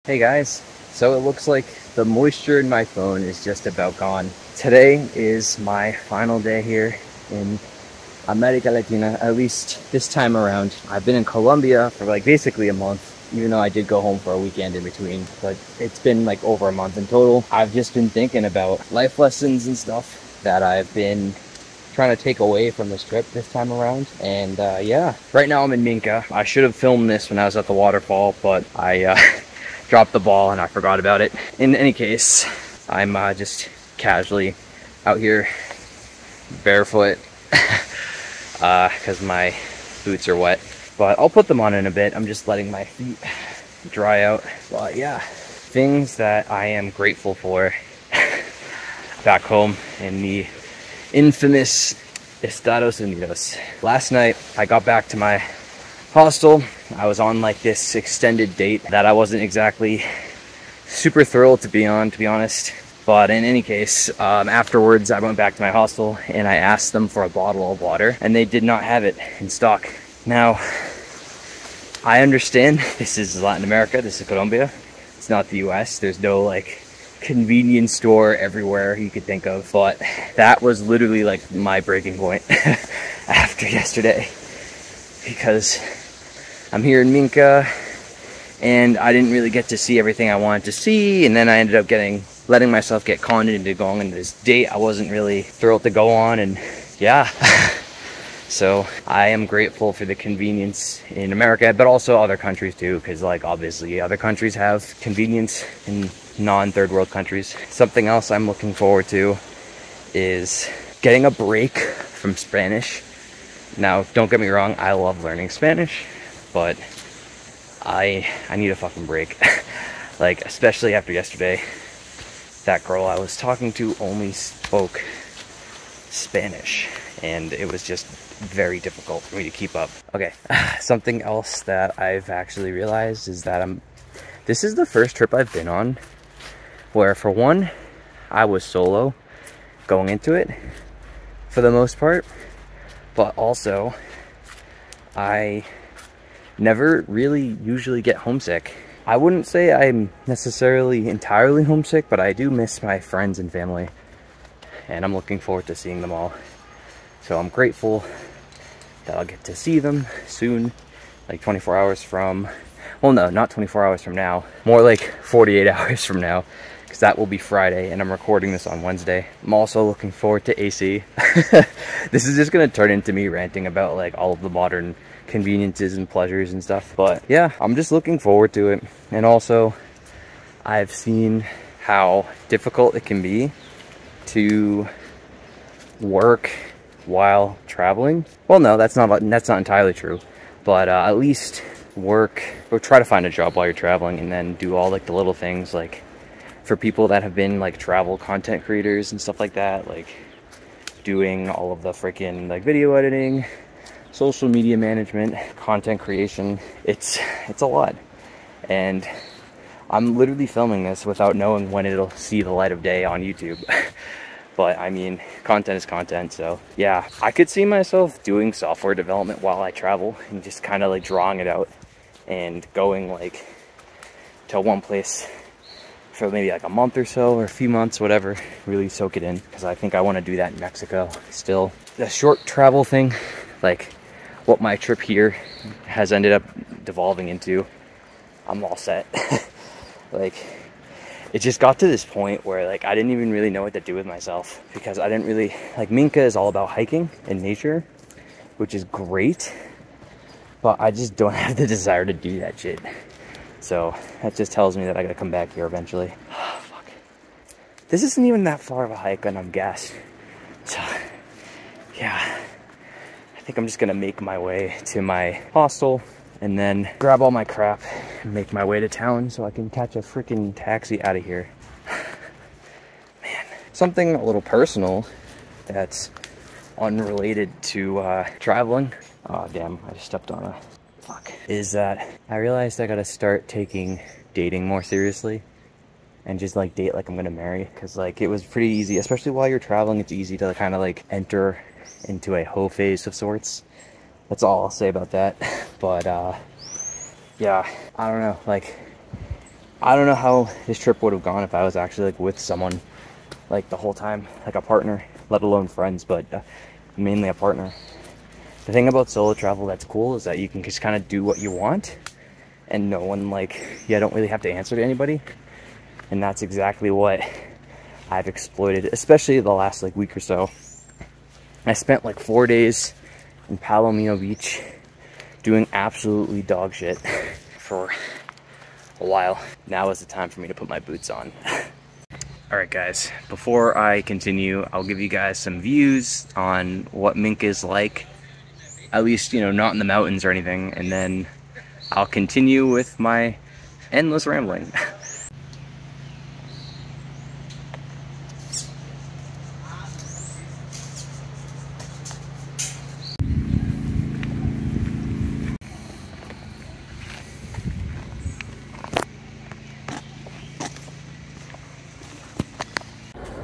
Hey guys, so it looks like the moisture in my phone is just about gone. Today is my final day here in America Latina, at least this time around. I've been in Colombia for like basically a month, even though I did go home for a weekend in between, but it's been like over a month in total. I've just been thinking about life lessons and stuff that I've been trying to take away from this trip this time around. And yeah, right now I'm in Minca. I should have filmed this when I was at the waterfall, but I dropped the ball and I forgot about it. In any case, I'm just casually out here barefoot because my boots are wet, but I'll put them on in a bit. I'm just letting my feet dry out. But yeah, things that I am grateful for back home in the infamous Estados Unidos. Last night I got back to my hostel. I was on like this extended date that I wasn't exactly super thrilled to be on, to be honest. But in any case, afterwards I went back to my hostel and I asked them for a bottle of water and they did not have it in stock. Now, I understand this is Latin America, this is Colombia. It's not the US. There's no like convenience store everywhere you could think of, but that was literally like my breaking point after yesterday, because I'm here in Minca and I didn't really get to see everything I wanted to see, and then I ended up letting myself get conned into going into this date I wasn't really thrilled to go on, and yeah. So I am grateful for the convenience in America, but also other countries too, because like obviously other countries have convenience in non-third world countries. Something else I'm looking forward to is getting a break from Spanish. Now, don't get me wrong, I love learning Spanish, but I need a fucking break. Like, especially after yesterday, that girl I was talking to only spoke Spanish, and it was just very difficult for me to keep up. Okay, something else that I've actually realized is that this is the first trip I've been on where, for one, I was solo going into it for the most part, but also I never really usually get homesick. I wouldn't say I'm necessarily entirely homesick, but I do miss my friends and family, and I'm looking forward to seeing them all. So I'm grateful that I'll get to see them soon, like 24 hours from, well no, not 24 hours from now, more like 48 hours from now, because that will be Friday and I'm recording this on Wednesday. I'm also looking forward to AC. This is just gonna turn into me ranting about like all of the modern conveniences and pleasures and stuff, but yeah, I'm just looking forward to it. And also, I've seen how difficult it can be to work while traveling. Well, no, that's not entirely true, but at least work or try to find a job while you're traveling, and then do all like the little things, like for people that have been like travel content creators and stuff like that, like doing all of the freaking like video editing, social media management, content creation. It's a lot, and I'm literally filming this without knowing when it'll see the light of day on YouTube. But I mean, content is content, so yeah, I could see myself doing software development while I travel and just kind of like drawing it out and going like to one place for maybe like a month or so, or a few months, whatever, really soak it in, because I think I want to do that in Mexico still. The short travel thing, like what my trip here has ended up devolving into, I'm all set. Like, it just got to this point where like I didn't even really know what to do with myself, because I didn't really, like, Minca is all about hiking and nature, which is great, but I just don't have the desire to do that shit. So that just tells me that I gotta come back here eventually. Oh, fuck. This isn't even that far of a hike, and I'm gassed. So yeah, I think I'm just gonna make my way to my hostel and then grab all my crap and make my way to town so I can catch a freaking taxi out of here. Man, something a little personal that's unrelated to traveling. Oh damn, I just stepped on a fuck. Is that I realized I gotta start taking dating more seriously and just like date like I'm gonna marry, because like it was pretty easy, especially while you're traveling. It's easy to kind of like enter into a hoe phase of sorts. That's all I'll say about that. But yeah, I don't know, like I don't know how this trip would have gone if I was actually like with someone like the whole time, like a partner, let alone friends, but mainly a partner. The thing about solo travel that's cool is that you can just kind of do what you want and no one, like, you don't really have to answer to anybody. And that's exactly what I've exploited, especially the last like week or so. I spent like 4 days in Palomino Beach doing absolutely dog shit for a while. Now is the time for me to put my boots on. Alright guys, before I continue, I'll give you guys some views on what Minca is like. At least, you know, not in the mountains or anything, and then I'll continue with my endless rambling.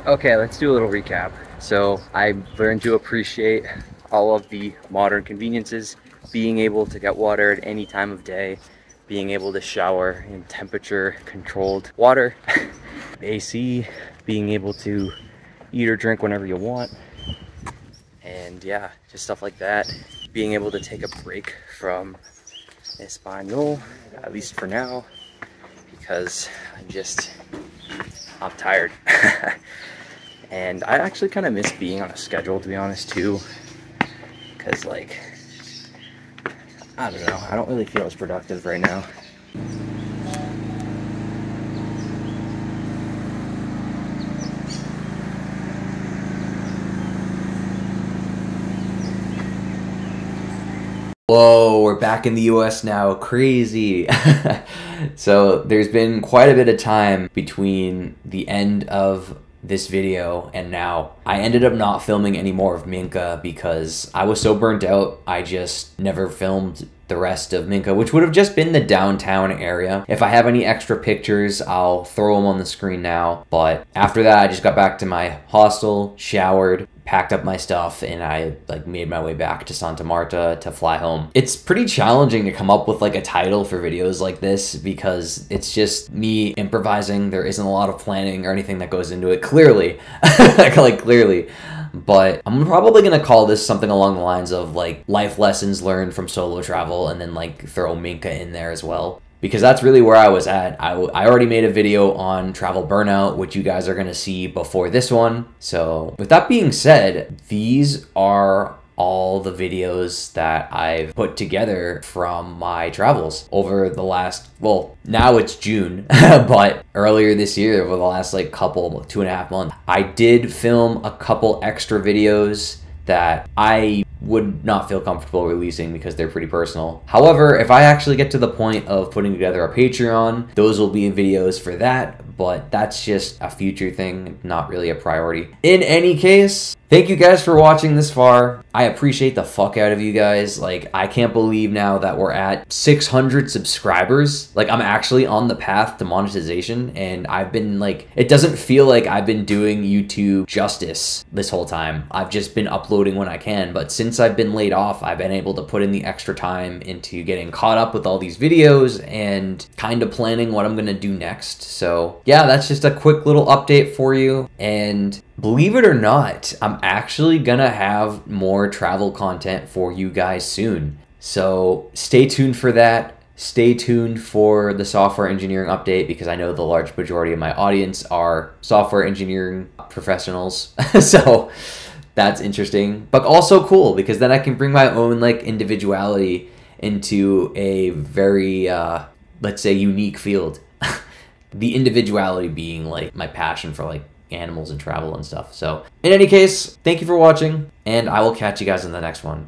Okay, let's do a little recap. So I learned to appreciate all of the modern conveniences, being able to get water at any time of day, being able to shower in temperature controlled water, AC, being able to eat or drink whenever you want, and yeah, just stuff like that. Being able to take a break from Espanol, at least for now, because I'm tired. And I actually kind of miss being on a schedule, to be honest, too. Because, like, I don't know. I don't really feel as productive right now. Whoa, we're back in the US now. Crazy. So there's been quite a bit of time between the end of this video and now. I ended up not filming any more of Minca because I was so burnt out. I just never filmed the rest of Minca, which would have just been the downtown area. If I have any extra pictures, I'll throw them on the screen now. But after that, I just got back to my hostel, showered, packed up my stuff, and I like made my way back to Santa Marta to fly home. It's pretty challenging to come up with like a title for videos like this because it's just me improvising. There isn't a lot of planning or anything that goes into it, clearly. Like clearly. But I'm probably gonna call this something along the lines of like life lessons learned from solo travel, and then like throw Minca in there as well. Because that's really where I was at. I already made a video on travel burnout, which you guys are going to see before this one. So with that being said, these are all the videos that I've put together from my travels over the last, well, now it's June, but earlier this year, over the last like couple, 2.5 months, I did film a couple extra videos that I would not feel comfortable releasing because they're pretty personal. However, if I actually get to the point of putting together a Patreon, those will be videos for that, but that's just a future thing, not really a priority. In any case, thank you guys for watching this far. I appreciate the fuck out of you guys. Like, I can't believe now that we're at 600 subscribers. Like, I'm actually on the path to monetization, and I've been like, it doesn't feel like I've been doing YouTube justice this whole time. I've just been uploading when I can, but since I've been laid off, I've been able to put in the extra time into getting caught up with all these videos and kind of planning what I'm gonna do next. So yeah, that's just a quick little update for you. And believe it or not, I'm actually gonna have more travel content for you guys soon. So stay tuned for that. Stay tuned for the software engineering update because I know the large majority of my audience are software engineering professionals. So that's interesting, but also cool because then I can bring my own like individuality into a very, let's say, unique field. The individuality being like my passion for like animals and travel and stuff. So in any case, thank you for watching, and I will catch you guys in the next one.